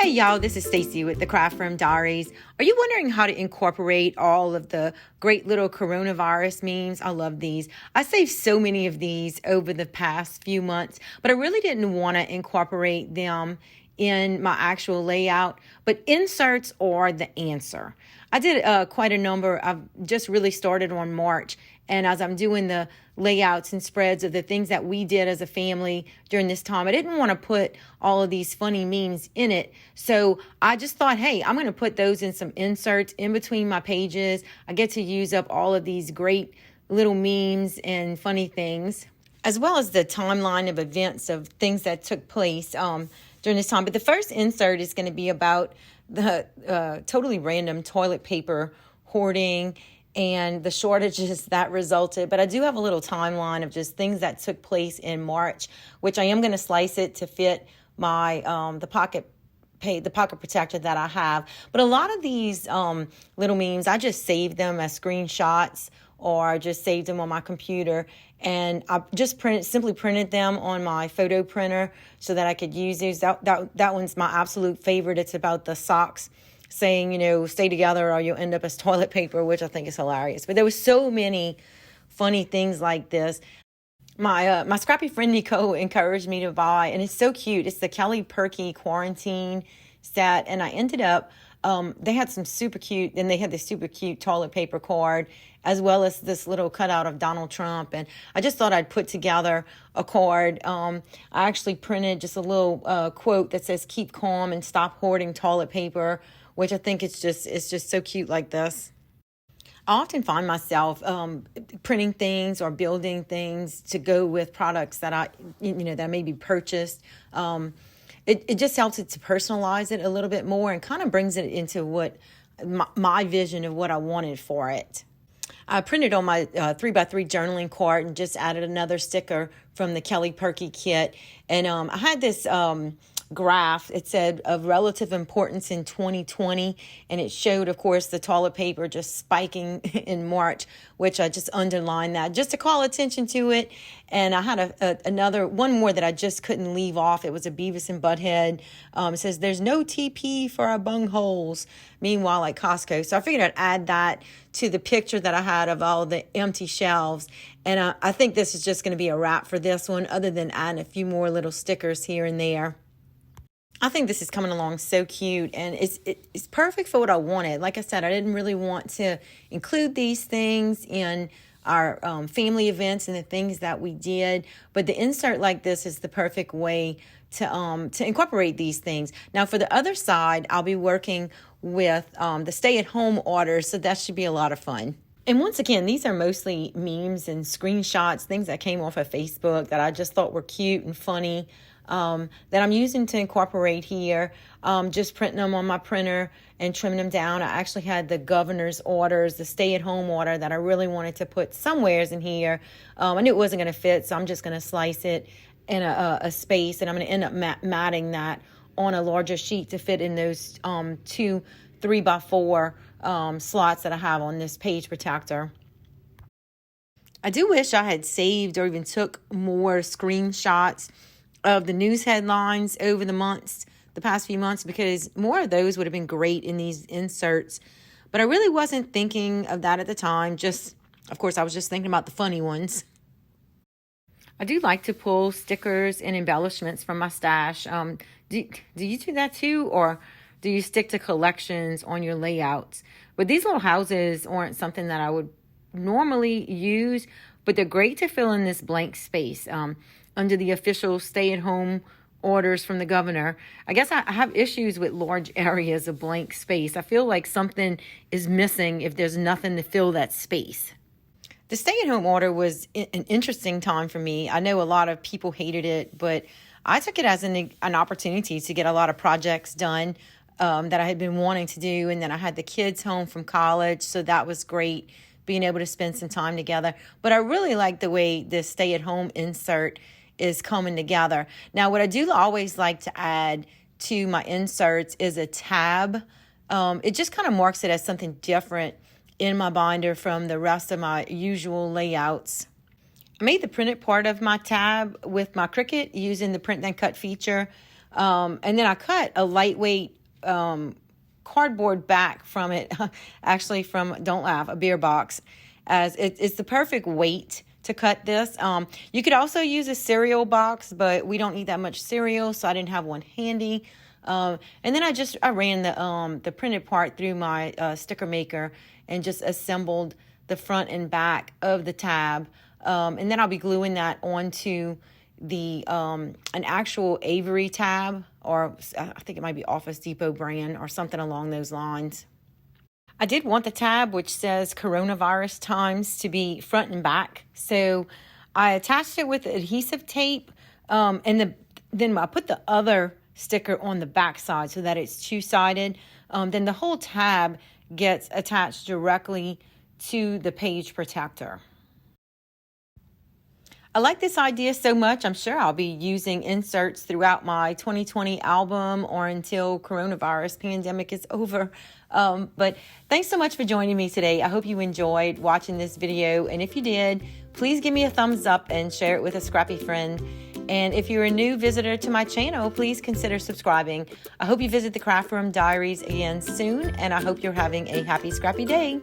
Hey y'all, this is Stacy with the Craft Room Diaries. Are you wondering how to incorporate all of the great little coronavirus memes? I love these. I saved so many of these over the past few months, but I really didn't want to incorporate them in my actual layout, but inserts are the answer. I did quite a number. I've just really started on March, and as I'm doing the layouts and spreads of the things that we did as a family during this time, I didn't want to put all of these funny memes in it. So I just thought, hey, I'm going to put those in some inserts in between my pages. I get to use up all of these great little memes and funny things, as well as the timeline of events of things that took place during this time. But the first insert is going to be about the totally random toilet paper hoarding and the shortages that resulted. But I do have a little timeline of just things that took place in March, which I am going to slice it to fit my the pocket protector that I have. But a lot of these little memes, I just saved them as screenshots or just saved them on my computer. And I just simply printed them on my photo printer so that I could use these. That one's my absolute favorite. It's about the socks saying, stay together or you'll end up as toilet paper, which I think is hilarious. But there was so many funny things like this. My scrappy friend Nicole encouraged me to buy, and it's so cute. It's the Kelly Purkey quarantine set, and I ended up, they had some super cute, and they had this super cute toilet paper card, as well as this little cutout of Donald Trump. And I just thought I'd put together a card. I actually printed just a little quote that says, "Keep calm and stop hoarding toilet paper," which I think it's just so cute like this. I often find myself printing things or building things to go with products that that may be purchased. It just helps it to personalize it a little bit more and kind of brings it into what my vision of what I wanted for it. I printed on my 3x3 journaling card and just added another sticker from the Kelly Purkey kit. And I had this graph. It said of relative importance in 2020, and it showed, of course, the toilet paper just spiking in March, which I just underlined that just to call attention to it. And I had another one more that I just couldn't leave off. It was a Beavis and Butthead. It says there's no TP for our bungholes, meanwhile at Costco. So I figured I'd add that to the picture that I had of all the empty shelves. And I think this is just going to be a wrap for this one, other than adding a few more little stickers here and there. I think this is coming along so cute, and it's perfect for what I wanted. Like I said, I didn't really want to include these things in our family events and the things that we did, but the insert like this is the perfect way to incorporate these things. Now, for the other side, I'll be working with the stay-at-home orders, so that should be a lot of fun. And once again, these are mostly memes and screenshots, things that came off of Facebook that I just thought were cute and funny. That I'm using to incorporate here, just printing them on my printer and trimming them down. I actually had the governor's orders, the stay-at-home order that I really wanted to put somewheres in here. I knew it wasn't going to fit, so I'm just going to slice it in a space, and I'm going to end up matting that on a larger sheet to fit in those 2 3x4 slots that I have on this page protector. I do wish I had saved or even took more screenshots of the news headlines over the past few months, because more of those would have been great in these inserts. But I really wasn't thinking of that at the time. Of course, I was just thinking about the funny ones. I do like to pull stickers and embellishments from my stash. Do you do that too, or do you stick to collections on your layouts? But these little houses aren't something that I would normally use, but they're great to fill in this blank space. Under the official stay-at-home orders from the governor, I guess I have issues with large areas of blank space. I feel like something is missing if there's nothing to fill that space. The stay-at-home order was an interesting time for me. I know a lot of people hated it, but I took it as an opportunity to get a lot of projects done that I had been wanting to do. And then I had the kids home from college, so that was great, being able to spend some time together. But I really like the way this stay-at-home insert is coming together. Now, what I do always like to add to my inserts is a tab. It just kind of marks it as something different in my binder from the rest of my usual layouts. I made the printed part of my tab with my Cricut using the print then cut feature. And then I cut a lightweight cardboard back from it, actually from, don't laugh, a beer box, as it's the perfect weight to cut this. You could also use a cereal box, but we don't eat that much cereal, so I didn't have one handy. And then I ran the printed part through my sticker maker and just assembled the front and back of the tab. And then I'll be gluing that onto the an actual Avery tab, or I think it might be Office Depot brand or something along those lines. I did want the tab which says coronavirus times to be front and back, so I attached it with adhesive tape, and then I put the other sticker on the back side so that it's two-sided. Then the whole tab gets attached directly to the page protector. I like this idea so much, I'm sure I'll be using inserts throughout my 2020 album or until coronavirus pandemic is over. But thanks so much for joining me today. I hope you enjoyed watching this video. And if you did, please give me a thumbs up and share it with a scrappy friend. And if you're a new visitor to my channel, please consider subscribing. I hope you visit the Craft Room Diaries again soon, and I hope you're having a happy, scrappy day.